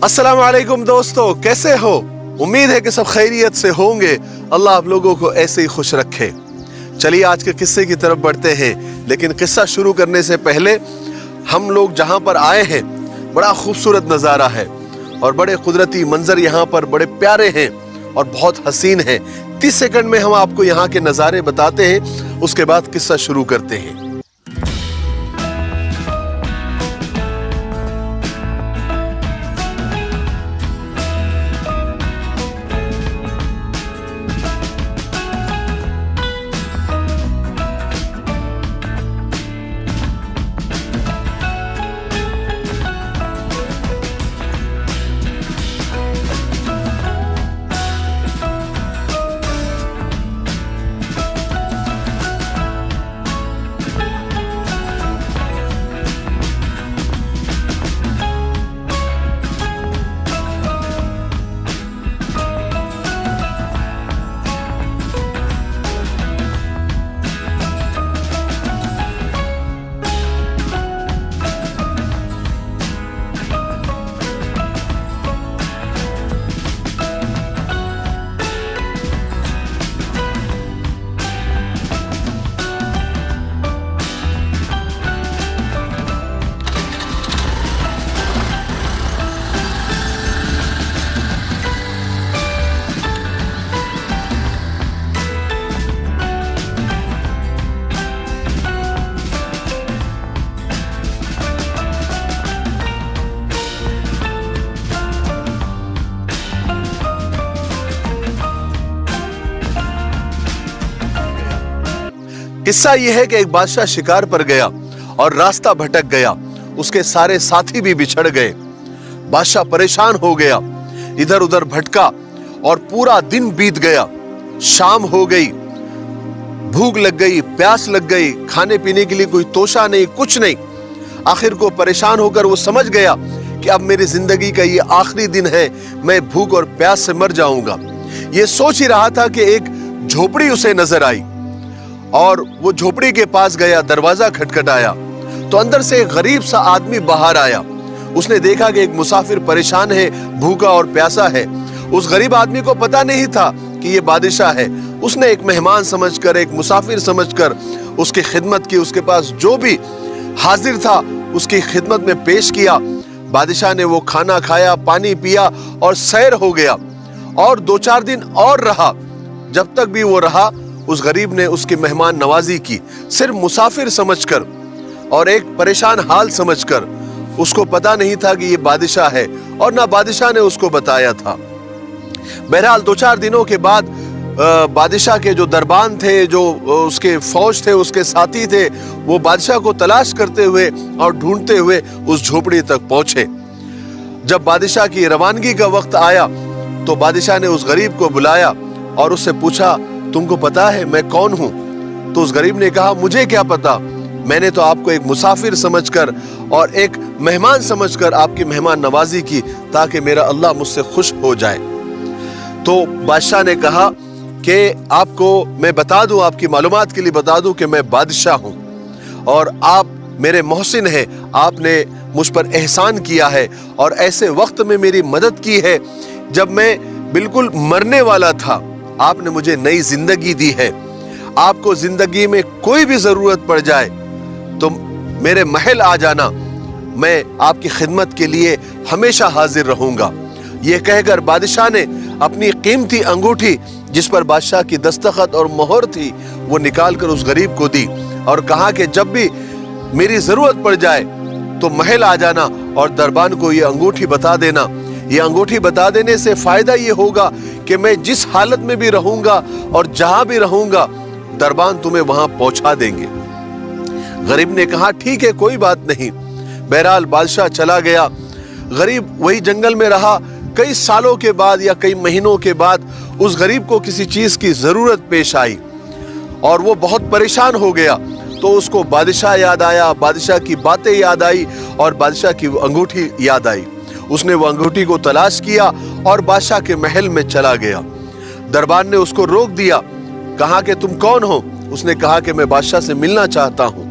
अस्सलामु अलैकुम दोस्तों, कैसे हो? उम्मीद है कि सब खैरियत से होंगे। अल्लाह आप लोगों को ऐसे ही खुश रखे। चलिए आज के किस्से की तरफ बढ़ते हैं, लेकिन किस्सा शुरू करने से पहले हम लोग जहाँ पर आए हैं बड़ा खूबसूरत नज़ारा है और बड़े कुदरती मंजर यहाँ पर बड़े प्यारे हैं और बहुत हसीन हैं। 30 सेकंड में हम आपको यहाँ के नज़ारे बताते हैं, उसके बाद किस्सा शुरू करते हैं। किस्सा यह है कि एक बादशाह शिकार पर गया और रास्ता भटक गया। उसके सारे साथी भी बिछड़ गए। बादशाह परेशान हो गया, इधर उधर भटका और पूरा दिन बीत गया। शाम हो गई, भूख लग गई, प्यास लग गई, खाने पीने के लिए कोई तोशा नहीं, कुछ नहीं। आखिर को परेशान होकर वो समझ गया कि अब मेरी जिंदगी का ये आखिरी दिन है, मैं भूख और प्यास से मर जाऊंगा। ये सोच ही रहा था कि एक झोपड़ी उसे नजर आई और वो झोपड़ी के पास गया। दरवाजा खटखटाया तो अंदर से एक गरीब सा आदमी बाहर आया। उसने देखा कि एक मुसाफिर परेशान है, भूखा और प्यासा है। उस गरीब आदमी को पता नहीं था कि ये बादशाह है। उसने एक मेहमान समझकर, एक मुसाफिर समझकर उसकी खिदमत की। उसके पास जो भी हाजिर था उसकी खिदमत में पेश किया। बादशाह ने वो खाना खाया, पानी पिया और सैर हो गया। और 2-4 दिन और रहा। जब तक भी वो रहा, उस गरीब ने उसकी मेहमान नवाजी की, सिर्फ मुसाफिर समझकर और एक परेशान हाल समझकर। उसको पता नहीं था कि ये बादशाह है और ना बादशाह ने उसको बताया था। बहरहाल 2-4 दिनों के बाद बादशाह के जो दरबान थे, जो उसके फौज थे, उसके साथी थे, वो बादशाह को तलाश करते हुए और ढूंढते हुए उस झोपड़ी तक पहुंचे। जब बादशाह की रवानगी का वक्त आया तो बादशाह ने उस गरीब को बुलाया और उससे पूछा, तुमको पता है मैं कौन हूं? तो उस गरीब ने कहा, मुझे क्या पता, मैंने तो आपको एक मुसाफिर समझकर और एक मेहमान समझकर आपकी मेहमान नवाजी की ताकि मेरा अल्लाह मुझसे खुश हो जाए। तो बादशाह ने कहा कि आपको मैं बता दूं, आपकी मालूमात के लिए बता दूं कि मैं बादशाह हूं और आप मेरे मोहसिन हैं। आपने मुझ पर एहसान किया है और ऐसे वक्त में मेरी मदद की है जब मैं बिल्कुल मरने वाला था। आपने मुझे नई जिंदगी दी है। आपको जिंदगी में कोई भी जरूरत पड़ जाए तो मेरे महल आ जाना, मैं आपकी खिदमत के लिए हमेशा हाजिर रहूंगा। ये कहकर बादशाह ने अपनी कीमती अंगूठी, जिस पर बादशाह की दस्तखत और मोहर थी, वो निकाल कर उस गरीब को दी और कहा कि जब भी मेरी जरूरत पड़ जाए तो महल आ जाना और दरबान को ये अंगूठी बता देना। ये अंगूठी बता देने से फायदा ये होगा कि मैं जिस हालत में भी रहूंगा और जहां भी रहूंगा, दरबान तुम्हें वहां पहुंचा देंगे। गरीब ने कहा, ठीक है, कोई बात नहीं। बहरहाल बादशाह चला गया। गरीब वही जंगल में रहा। कई सालों के बाद या कई महीनों के बाद उस गरीब को किसी चीज की जरूरत पेश आई और वो बहुत परेशान हो गया। तो उसको बादशाह याद आया, बादशाह की बातें याद आई और बादशाह की अंगूठी याद आई। उसने वो अंगूठी को तलाश किया और बादशाह के महल में चला गया। दरबान ने उसको रोक दिया, कहा कि तुम कौन हो? उसने कहा कि मैं बादशाह से मिलना चाहता हूं।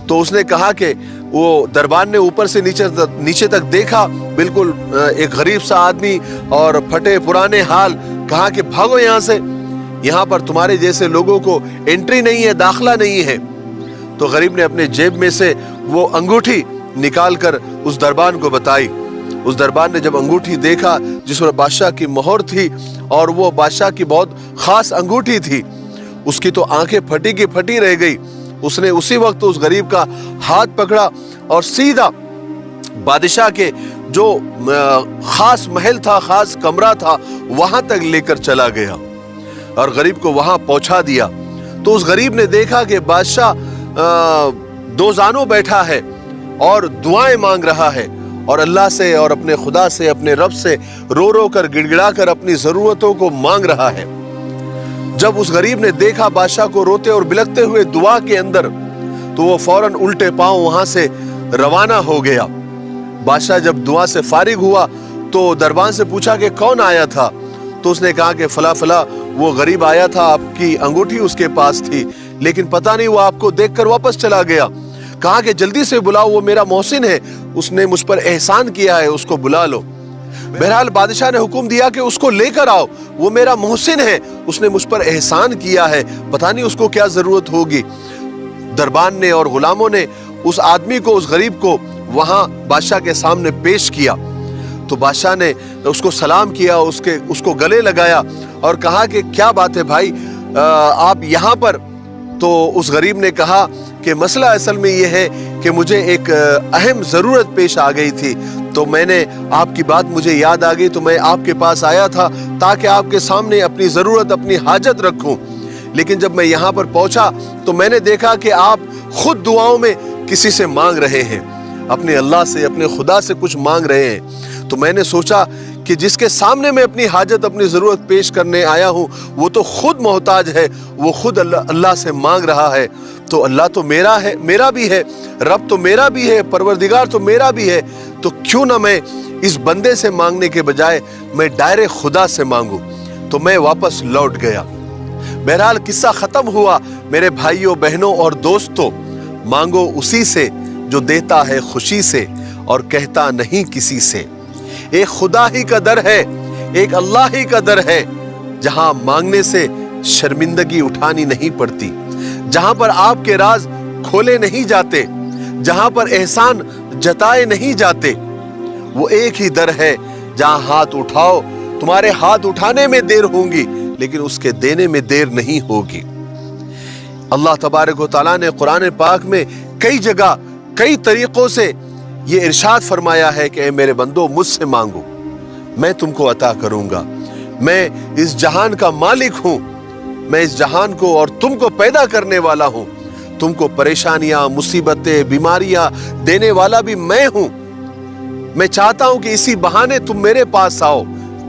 तो उसने कहा कि वो दरबान ने ऊपर से नीचे तक देखा, बिल्कुल एक गरीब सा आदमी और फटे पुराने हाल। कहा कि भागो यहाँ से, यहाँ पर तुम्हारे जैसे लोगों को एंट्री नहीं है, दाखला नहीं है। तो गरीब ने अपने जेब में से वो अंगूठी निकाल कर उस दरबान को बताई। उस दरबान ने जब अंगूठी देखा जिस पर बादशाह की मोहर थी और वो बादशाह की बहुत खास अंगूठी थी, उसकी तो आंखें फटी की फटी रह गई। उसने उसी वक्त उस गरीब का हाथ पकड़ा और सीधा बादशाह के जो खास महल था, खास कमरा था, वहां तक लेकर चला गया और गरीब को वहां पहुंचा दिया। तो उस गरीब ने देखा कि बादशाह दो जानों बैठा है और दुआएं मांग रहा है और अल्लाह से और अपने खुदा से, अपने रब से रो रो कर, गिड़गिड़ा कर अपनी जरूरतों को मांग रहा है। जब उस गरीब ने देखा बादशाह को रोते और बिलखते हुए दुआ के अंदर, तो वो फौरन उल्टे पांव वहां से रवाना हो गया। बादशाह जब दुआ से फारिग हुआ तो दरबान से पूछा कि कौन आया था। तो उसने कहा कि फला फला वो गरीब आया था, आपकी अंगूठी उसके पास थी, लेकिन पता नहीं वो आपको देखकर वापस चला गया। कहा कि जल्दी से बुलाओ, वो मेरा मोहसिन है, उसने मुझ पर एहसान किया है, उसको बुला लो। बहरहाल बादशाह ने हुक्म दिया कि उसको लेकर आओ, वो मेरा मोहसिन है, उसने मुझ पर एहसान किया है, पता नहीं उसको क्या जरूरत होगी। दरबान ने और गुलामों ने उस आदमी को, उस गरीब को वहां बादशाह के सामने पेश किया। तो बादशाह ने उसको सलाम किया, उसको गले लगाया और कहा कि क्या बात है भाई, आप यहाँ पर। तो उस गरीब ने कहा कि मसला असल में ये है कि मुझे एक अहम ज़रूरत पेश आ गई थी, तो मैंने आपकी बात मुझे याद आ गई, तो मैं आपके पास आया था ताकि आपके सामने अपनी ज़रूरत, अपनी हाजत रखूं। लेकिन जब मैं यहाँ पर पहुँचा तो मैंने देखा कि आप खुद दुआओं में किसी से मांग रहे हैं, अपने अल्लाह से, अपने खुदा से कुछ मांग रहे हैं। तो मैंने सोचा कि जिसके सामने मैं अपनी हाजत, अपनी ज़रूरत पेश करने आया हूँ, वो तो खुद मोहताज है, वो खुद अल्लाह से मांग रहा है। तो अल्लाह तो मेरा है, मेरा भी है, रब तो मेरा भी है, परवरदिगार तो मेरा भी है, तो क्यों ना मैं इस बंदे से मांगने के बजाय मैं डायरेक्ट खुदा से मांगूं। तो मैं वापस लौट गया। बहरहाल किस्सा ख़त्म हुआ। मेरे भाइयों, बहनों और दोस्तों, मांगो उसी से जो देता है खुशी से और कहता नहीं किसी से। एक खुदा ही का दर है, एक अल्लाह ही का दर है, जहां मांगने से शर्मिंदगी उठानी नहीं पड़ती, जहां पर आपके राज खोले नहीं जाते, जहां पर एहसान जताए नहीं जाते। वो एक ही दर है जहां हाथ उठाओ, तुम्हारे हाथ उठाने में देर होगी लेकिन उसके देने में देर नहीं होगी। अल्लाह तबारक व तआला ने कुरान पाक में कई जगह, कई तरीकों से ये इरशाद फरमाया है कि ऐ मेरे बंदो, मुझसे मांगो, मैं तुमको अता करूंगा। मैं इस जहान का मालिक हूं, मैं इस जहान को और तुमको पैदा करने वाला हूं, तुमको परेशानियां, मुसीबतें, बीमारियां देने वाला भी मैं हूं। मैं चाहता हूं कि इसी बहाने तुम मेरे पास आओ,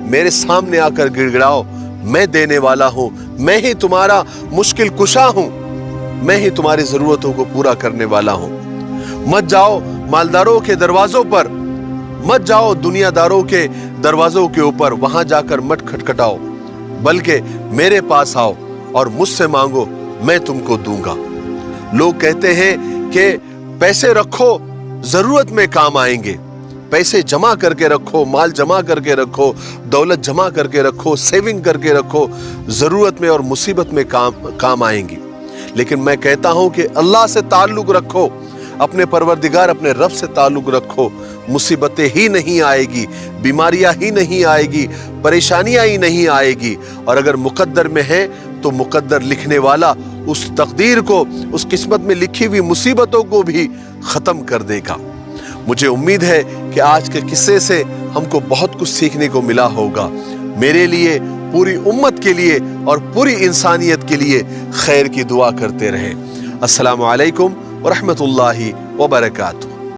मेरे सामने आकर गिड़गिड़ाओ। मैं देने वाला हूं, मैं ही तुम्हारा मुश्किल कुशा हूं, मैं ही तुम्हारी जरूरतों को पूरा करने वाला हूं। मत जाओ मालदारों के दरवाजों पर, मत जाओ दुनियादारों के दरवाजों के ऊपर, वहां जाकर मत खटखटाओ, बल्कि मेरे पास आओ और मुझसे मांगो, मैं तुमको दूंगा। लोग कहते हैं कि पैसे रखो, जरूरत में काम आएंगे, पैसे जमा करके रखो, माल जमा करके रखो, दौलत जमा करके रखो, सेविंग करके रखो, जरूरत में और मुसीबत में काम आएंगी। लेकिन मैं कहता हूं कि अल्लाह से ताल्लुक रखो, अपने परवरदिगार, अपने रब से ताल्लुक रखो, मुसीबतें ही नहीं आएगी, बीमारियां ही नहीं आएगी, परेशानियां ही नहीं आएगी। और अगर मुकद्दर में है तो मुकद्दर लिखने वाला उस तकदीर को, उस किस्मत में लिखी हुई मुसीबतों को भी खत्म कर देगा। मुझे उम्मीद है कि आज के किस्से से हमको बहुत कुछ सीखने को मिला होगा। मेरे लिए, पूरी उम्मत के लिए और पूरी इंसानियत के लिए खैर की दुआ करते रहें। अस्सलामु अलैकुम व रहमतुल्लाहि व बरकातुहू।